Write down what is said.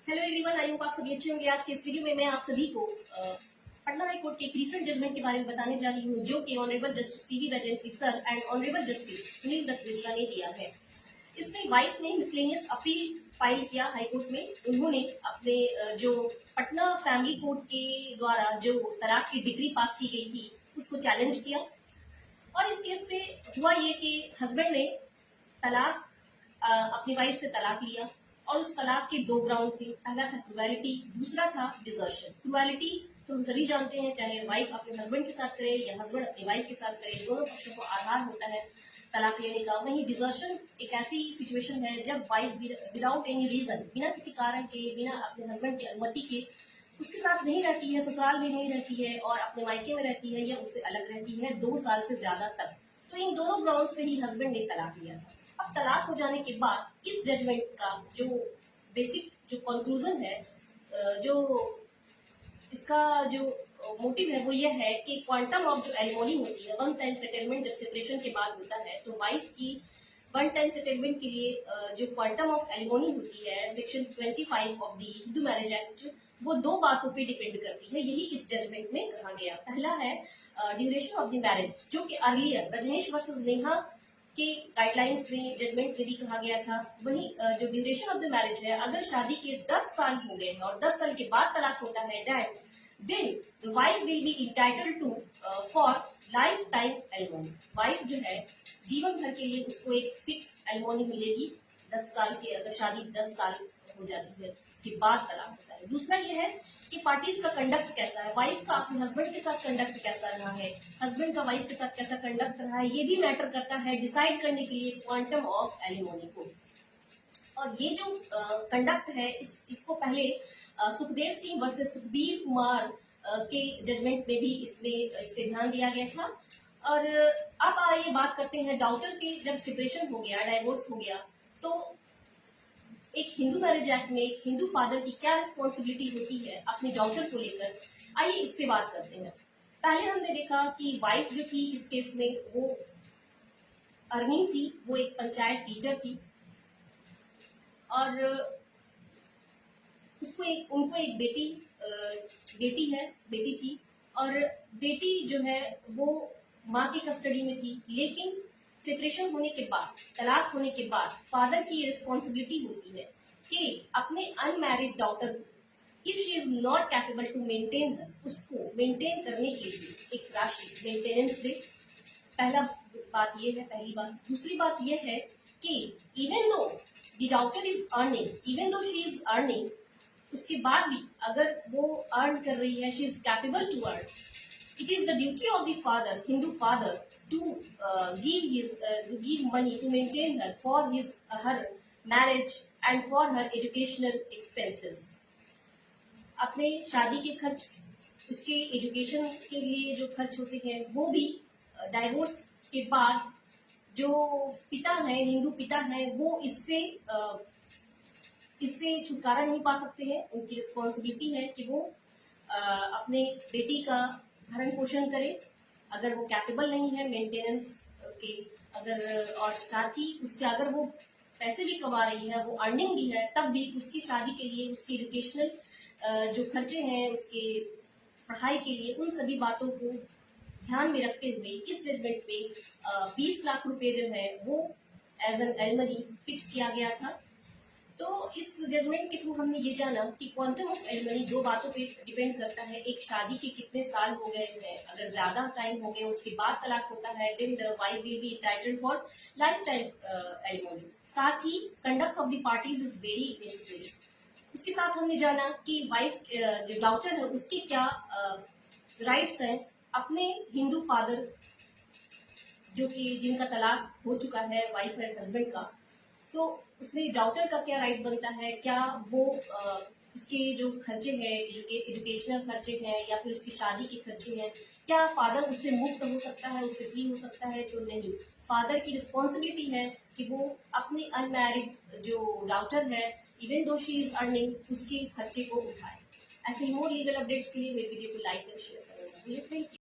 Hello everyone, I hope आप सभी अच्छे होंगे। आज के इस वीडियो में मैं आप सभी को पटना हाई कोर्ट के एक रिसेंट जजमेंट के बारे में बताने जा रही हूँ, जो कि honourable justice PV Rajendra sir and honourable justice Sunil Dutt Mishra ने दिया है। इसमें वाइफ ने मिसलेनियस अपील फाइल किया हाई कोर्ट में। उन्होंने अपने जो पटना फैमिली कोर्ट के द्वारा जो तलाक की डिग्री पास की गई थी उसको चैलेंज किया। और इस केस पे हुआ ये कि हस्बैंड ने तलाक अपनी वाइफ से तलाक लिया और उस तलाक के दो ग्राउंड थे। पहला था क्रुएलिटी, दूसरा था डिजर्शन। क्रुएलिटी तो हम सभी जानते हैं, चाहे वाइफ अपने हस्बैंड के साथ करे या हस्बैंड अपनी वाइफ के साथ करे, दोनों पक्षों को आधार होता है तलाक लेने का। वहीं डिजर्शन एक ऐसी सिचुएशन है जब वाइफ विदाउट एनी रीजन, बिना किसी कारण के, बिना अपने हस्बैंड की अनुमति के उसके साथ नहीं रहती है, ससुराल में नहीं रहती है और अपने मायके में रहती है या उससे अलग रहती है 2 साल से ज्यादा तक। तो इन दोनों ग्राउंड्स पे ही हस्बैंड ने तलाक लिया था। अब तलाक हो जाने के बाद इस जजमेंट का जो बेसिक जो कंक्लूजन है, जो इसका जो मोटिव है वो ये है कि क्वांटम ऑफ जो एलिमोनी होती है, वन टाइम सेटलमेंट जब सेपरेशन के बाद होता है तो वाइफ की वन टाइम सेटलमेंट के लिए जो क्वांटम ऑफ एलिमोनी होती है section 25 of the Hindu marriage act, वो 2 बातों पे डिपेंड करती है। यही इस जजमेंट में कहा गया। पहला है ड्यूरेशन ऑफ द मैरिज, जो कि अर्लियर रजनीश वर्सेस नेहा के गाइडलाइंस में जजमेंट में भी कहा गया था। वही जो ड्यूरेशन ऑफ द मैरिज है, अगर शादी के 10 साल हो गए हैं और 10 साल के बाद तलाक होता है, that then the wife will be entitled to for life time alimony. Wife जो है जीवन भर के लिए उसको एक फिक्स एलिमोनी मिलेगी। 10 साल के, अगर शादी 10 साल हो जाती है उसके बाद तलाक होता है। दूसरा ये है कि पार्टीज का कंडक्ट कैसा है, वाइफ का अपने हस्बैंड के साथ कंडक्ट कैसा रहा है, हस्बैंड का वाइफ के साथ कैसा कंडक्ट रहा है, ये भी मैटर करता है डिसाइड करने के लिए क्वांटम ऑफ एलिमोनी को। और ये जो कंडक्ट है इसको पहले सुखदेव सिंह वर्सेस सुखबीर कुमार के जजमेंट में भी इस पे ध्यान दिया गया था। और अब आइए बात करते हैं डॉटर के, जब सेपरेशन हो गया, डाइवोर्स हो गया, तो एक हिंदू मैरिज एक्ट में एक हिंदू फादर की क्या रिस्पॉन्सिबिलिटी होती है अपनी डॉटर को लेकर। आइए इस पे बात करते हैं। पहले हमने देखा कि वाइफ जो थी इस केस में वो अर्निंग थी, वो एक पंचायत टीचर थी और उनको एक बेटी थी और बेटी जो है वो माँ की कस्टडी में थी। लेकिन सेपरेशन होने के बाद, तलाक होने के बाद फादर की रिस्पॉन्सिबिलिटी होती है कि अपने अनमैरिड डॉटर को, if she is not capable to maintain her, उसको मेंटेन करने के लिए एक राशि मेंटेनेंस दे। पहला बात ये है, पहली बात। दूसरी बात ये है कि even though the daughter is earning, even though she is earning, उसके बाद भी अगर वो अर्न कर रही है, she is capable to earn, it is the duty of the father, Hindu father, to give money to maintain her for her marriage and for her educational expenses. अपने शादी के खर्च, उसके एजुकेशन के लिए जो खर्च होते हैं वो भी डाइवोर्स के बाद जो पिता हैं, हिंदू पिता हैं, वो इससे छुटकारा नहीं पा सकते हैं। उनकी रिस्पॉन्सिबिलिटी है कि वो अपने बेटी का भरण पोषण करे, अगर वो कैपेबल नहीं है मेंटेनेंस के, अगर और साथ ही उसके अगर वो पैसे भी कमा रही है, वो अर्निंग भी है, तब भी उसकी शादी के लिए, उसके एजुकेशनल जो खर्चे हैं, उसके पढ़ाई के लिए, उन सभी बातों को ध्यान में रखते हुए इस जजमेंट में 20 लाख रुपए जो है वो एज एन एलिमनी फिक्स किया गया था। तो इस जजमेंट के थ्रू हमने ये जाना कि क्वांटम ऑफ एलिमनी 2 बातों पे डिपेंड करता है। एक, शादी के कितने साल हो गए हैं, अगर ज्यादा टाइम हो गए उसके बाद तलाक होता है, then the wife will be entitled for life time alimony. साथ ही conduct of the parties is very necessary. उसके साथ हमने जाना कि वाइफ जो डॉटर है उसके क्या राइट्स हैं अपने हिंदू फादर जो कि जिनका तलाक हो चुका है, वाइफ एंड हस्बैंड का, तो उसमें डॉटर का क्या राइट बनता है, क्या वो उसके जो खर्चे हैं, एजुकेशनल खर्चे हैं या फिर उसकी शादी के खर्चे हैं, क्या फादर उससे मुक्त हो सकता है, उससे फ्री हो सकता है? तो नहीं, फादर की रिस्पॉन्सिबिलिटी है कि वो अपनी अनमैरिड जो डॉटर है, even though she is earning, उसके खर्चे को उठाए। ऐसे ही मोर लीगल अपडेट्स के लिए मेरे वीडियो को लाइक और शेयर करें। Thank you.